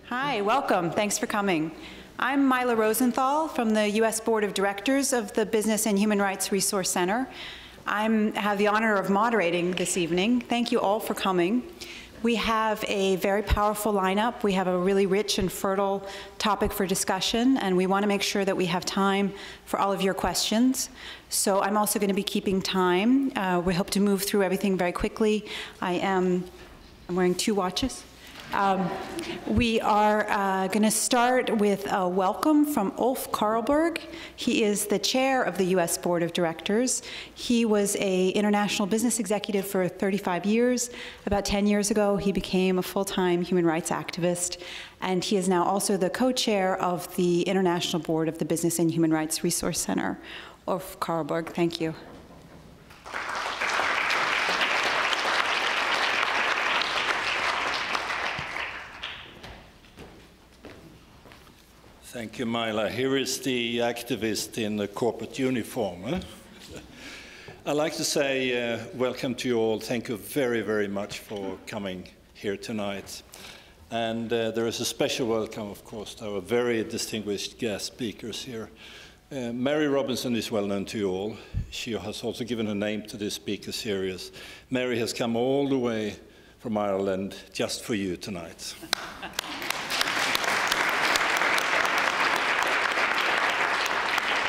Hi, welcome. Thanks for coming. I'm Mila Rosenthal from the U.S. Board of Directors of the Business and Human Rights Resource Center. I have the honor of moderating this evening. Thank you all for coming. We have a very powerful lineup. We have a really rich and fertile topic for discussion, and we want to make sure that we have time for all of your questions. So I'm also going to be keeping time. We hope to move through everything very quickly. I'm wearing 2 watches. We are going to start with a welcome from Ulf Karlberg. He is the chair of the U.S. Board of Directors. He was an international business executive for 35 years. About 10 years ago, he became a full-time human rights activist, and he is now also the co-chair of the International Board of the Business and Human Rights Resource Center. Ulf Karlberg, thank you. Thank you, Mila. Here is the activist in the corporate uniform. I'd like to say welcome to you all. Thank you very, very much for coming here tonight. And there is a special welcome, of course, to our very distinguished guest speakers here. Mary Robinson is well known to you all. She has also given her name to this speaker series. Mary has come all the way from Ireland just for you tonight.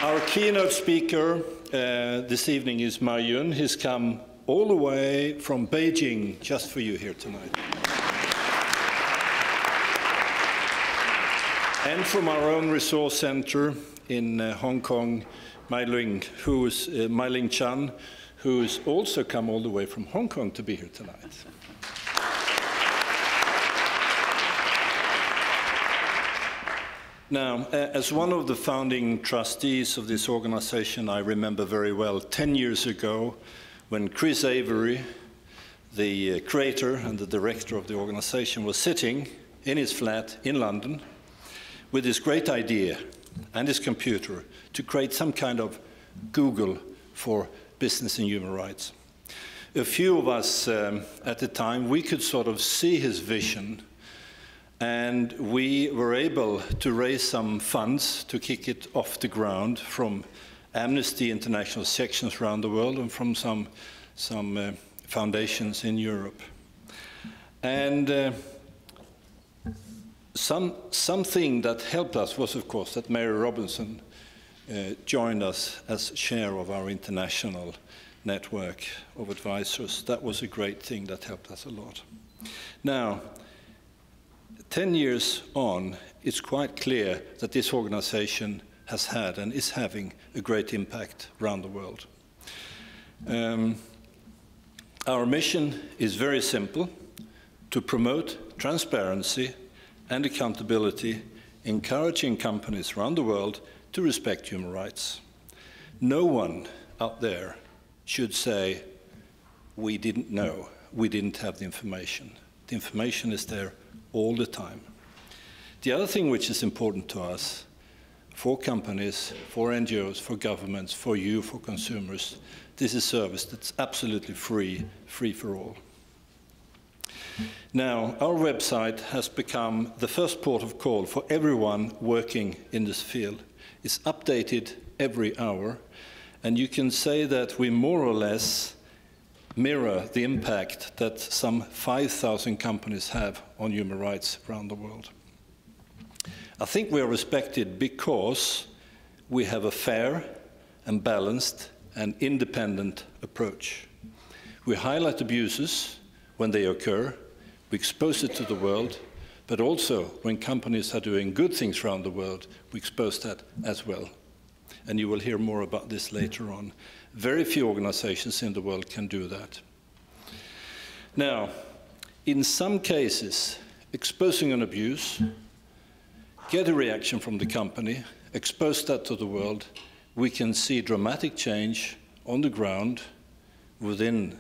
Our keynote speaker this evening is Ma Yun. He's come all the way from Beijing just for you here tonight. And from our own resource center in Hong Kong, Mai Ling Chan, who's also come all the way from Hong Kong to be here tonight. Now, as one of the founding trustees of this organization, I remember very well 10 years ago when Chris Avery, the creator and the director of the organization, was sitting in his flat in London with this great idea and his computer to create some kind of Google for business and human rights. A few of us at the time, we could sort of see his vision, and we were able to raise some funds to kick it off the ground from Amnesty International sections around the world and from some foundations in Europe. And something that helped us was, of course, that Mary Robinson joined us as chair of our international network of advisors. That was a great thing that helped us a lot. Now, 10 years on, it's quite clear that this organization has had and is having a great impact around the world. Our mission is very simple: to promote transparency and accountability, encouraging companies around the world to respect human rights. No one out there should say, we didn't know, we didn't have the information. The information is there all the time. The other thing which is important to us, for companies, for NGOs, for governments, for you, for consumers, this is a service that's absolutely free for all. Now, our website has become the first port of call for everyone working in this field. It's updated every hour, and you can say that we more or less mirror the impact that some 5,000 companies have on human rights around the world. I think we are respected because we have a fair and balanced and independent approach. We highlight abuses when they occur, we expose it to the world, but also when companies are doing good things around the world, we expose that as well. And you will hear more about this later on. Very few organizations in the world can do that. Now, in some cases, exposing an abuse, get a reaction from the company, expose that to the world, we can see dramatic change on the ground within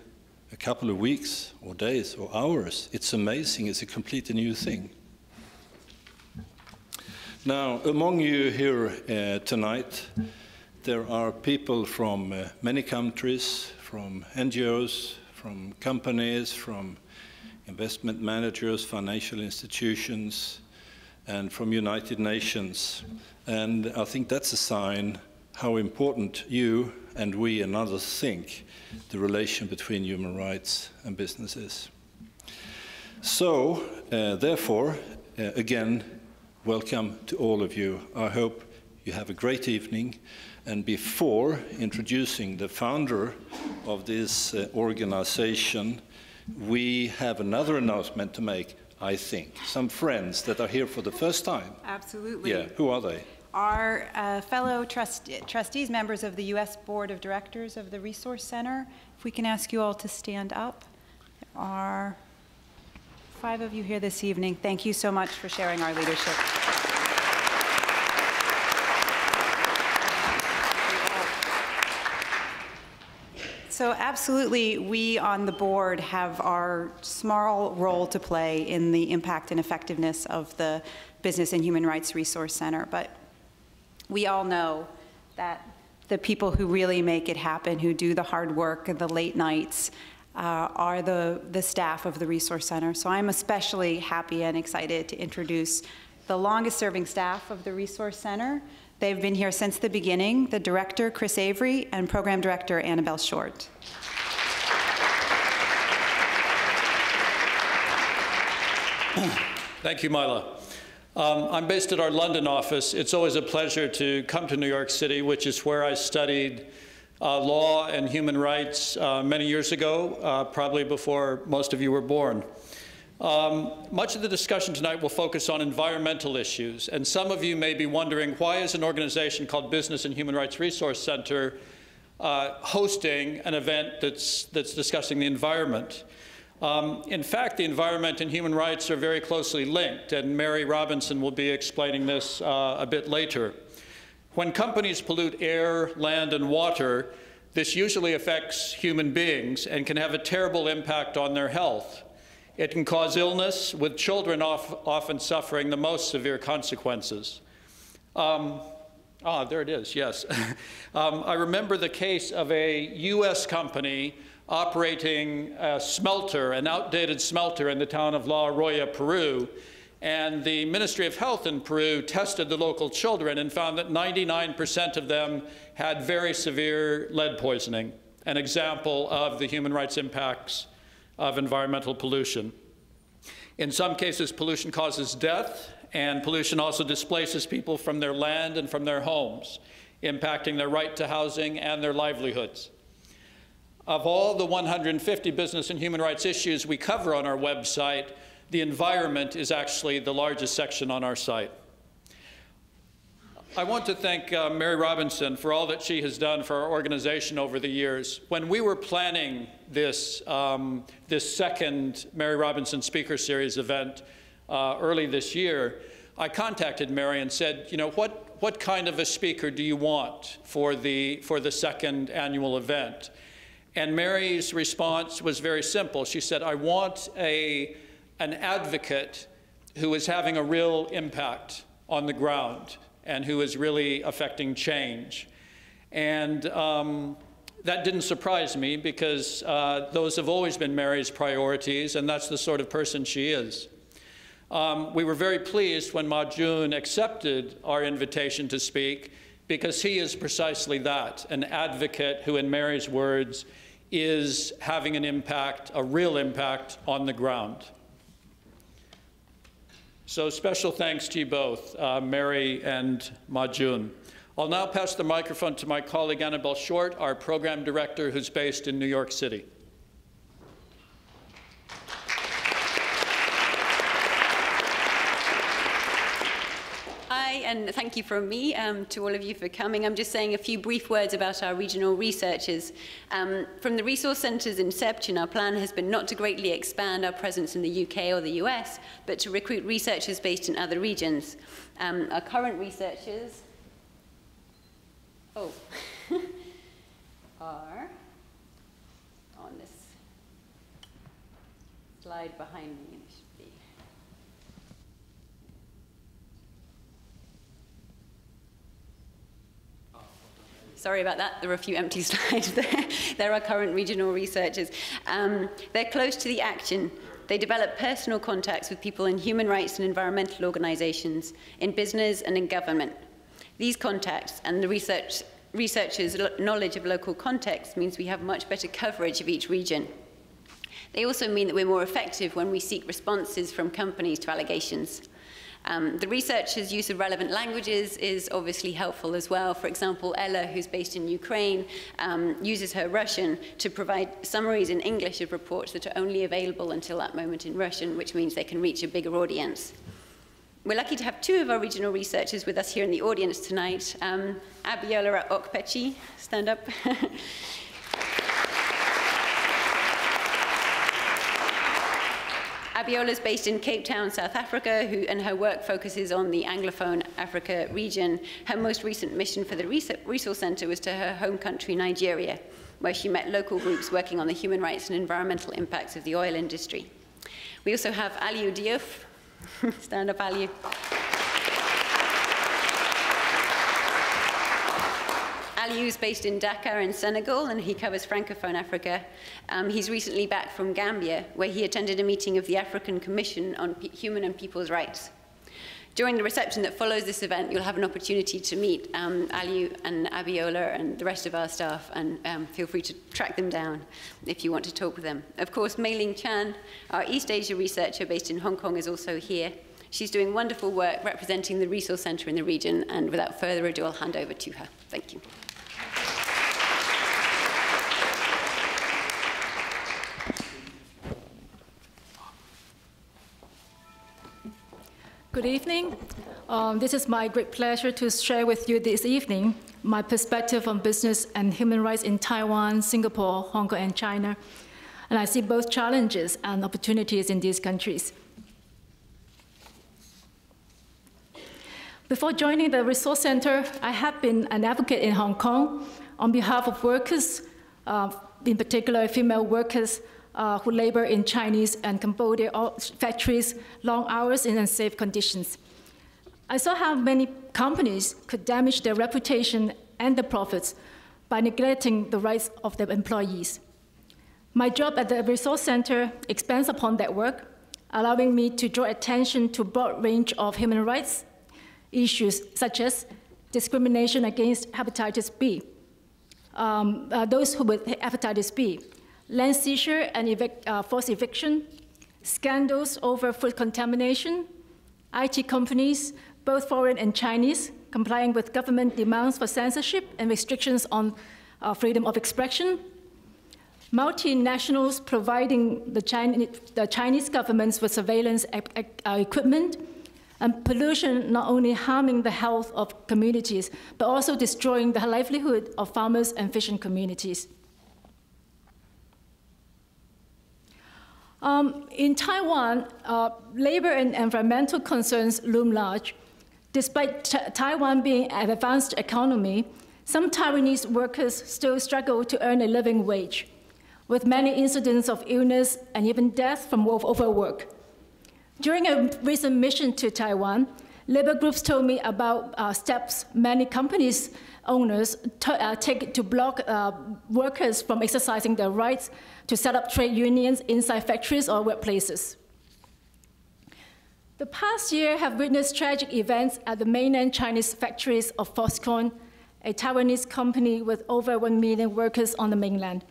a couple of weeks or days or hours. It's amazing. It's a completely new thing. Now, among you here tonight, there are people from many countries, from NGOs, from companies, from investment managers, financial institutions, and from United Nations. And I think that's a sign how important you and we and others think the relation between human rights and business is. So, therefore, again, welcome to all of you. I hope you have a great evening. And before introducing the founder of this organization, we have another announcement to make, I think. Some friends that are here for the first time. Absolutely. Yeah, who are they? Our fellow trustees, members of the U.S. Board of Directors of the Resource Center. If we can ask you all to stand up. There are 5 of you here this evening. Thank you so much for sharing our leadership. So absolutely, we on the board have our small role to play in the impact and effectiveness of the Business and Human Rights Resource Center. But we all know that the people who really make it happen, who do the hard work and the late nights, are the staff of the Resource Center. So I'm especially happy and excited to introduce the longest serving staff of the Resource Center. They've been here since the beginning, the director, Chris Avery, and program director, Annabelle Short. Thank you, Mila. I'm based at our London office. It's always a pleasure to come to New York City, which is where I studied law and human rights many years ago, probably before most of you were born. Much of the discussion tonight will focus on environmental issues, and some of you may be wondering, why is an organization called Business and Human Rights Resource Center hosting an event that's discussing the environment? In fact, the environment and human rights are very closely linked, and Mary Robinson will be explaining this a bit later. When companies pollute air, land, and water, this usually affects human beings and can have a terrible impact on their health. It can cause illness, with children often suffering the most severe consequences. There it is, yes. I remember the case of a US company operating a smelter, an outdated smelter in the town of La Arroya, Peru. And the Ministry of Health in Peru tested the local children and found that 99% of them had very severe lead poisoning, an example of the human rights impacts of environmental pollution. In some cases, pollution causes death, and pollution also displaces people from their land and from their homes, impacting their right to housing and their livelihoods. Of all the 150 business and human rights issues we cover on our website, the environment is actually the largest section on our site. I want to thank Mary Robinson for all that she has done for our organization over the years. When we were planning this, this second Mary Robinson Speaker Series event early this year, I contacted Mary and said, you know, what kind of a speaker do you want for the second annual event? And Mary's response was very simple. She said, I want an advocate who is having a real impact on the ground and who is really affecting change. And that didn't surprise me, because those have always been Mary's priorities, and that's the sort of person she is. We were very pleased when Ma Jun accepted our invitation to speak, because he is precisely that, an advocate who, in Mary's words, is having an impact, a real impact on the ground. So special thanks to you both, Mary and Ma Jun. I'll now pass the microphone to my colleague Annabelle Short, our program director who's based in New York City. Hi, and thank you from me to all of you for coming. I'm just saying a few brief words about our regional researchers. From the Resource Centre's inception, our plan has been not to greatly expand our presence in the UK or the US, but to recruit researchers based in other regions. Our current researchers are on this slide behind me. Sorry about that, there are a few empty slides there. There are current regional researchers. They're close to the action They develop personal contacts with people in human rights and environmental organizations, in business and in government. These contacts and the researchers' knowledge of local context means we have much better coverage of each region. They also mean that we're more effective when we seek responses from companies to allegations. The researchers' use of relevant languages is obviously helpful as well. For example, Ella, who's based in Ukraine, uses her Russian to provide summaries in English of reports that are only available until that moment in Russian, which means they can reach a bigger audience. We're lucky to have two of our regional researchers with us here in the audience tonight. Abiola Okpechi, stand up. Abiola is based in Cape Town, South Africa, and her work focuses on the Anglophone Africa region. Her most recent mission for the Resource Center was to her home country, Nigeria, where she met local groups working on the human rights and environmental impacts of the oil industry. We also have Aliou Diouf. Stand up, Aliou. Aliou is based in Dakar in Senegal, and he covers Francophone Africa. He's recently back from Gambia, where he attended a meeting of the African Commission on Human and People's Rights. During the reception that follows this event, you'll have an opportunity to meet Aliou and Abiola and the rest of our staff, and feel free to track them down if you want to talk with them. Of course, Mei Ling Chan, our East Asia researcher based in Hong Kong, is also here. She's doing wonderful work representing the Resource Center in the region, and without further ado, I'll hand over to her. Thank you. Good evening. This is my great pleasure to share with you this evening my perspective on business and human rights in Taiwan, Singapore, Hong Kong, and China. And I see both challenges and opportunities in these countries. Before joining the Resource Center, I have been an advocate in Hong Kong on behalf of workers, in particular female workers, who labor in Chinese and Cambodia factories, long hours in unsafe conditions. I saw how many companies could damage their reputation and their profits by neglecting the rights of their employees. My job at the Resource Center expands upon that work, allowing me to draw attention to a broad range of human rights issues, such as discrimination against hepatitis B, those who with hepatitis B, land seizure and forced eviction, scandals over food contamination, IT companies, both foreign and Chinese, complying with government demands for censorship and restrictions on freedom of expression, multinationals providing the Chinese governments with surveillance equipment, and pollution not only harming the health of communities, but also destroying the livelihood of farmers and fishing communities. In Taiwan, labor and environmental concerns loom large. Despite Taiwan being an advanced economy, some Taiwanese workers still struggle to earn a living wage, with many incidents of illness and even death from overwork. During a recent mission to Taiwan, labor groups told me about steps many companies owners take to block workers from exercising their rights to set up trade unions inside factories or workplaces. The past year have witnessed tragic events at the mainland Chinese factories of Foxconn, a Taiwanese company with over 1 million workers on the mainland.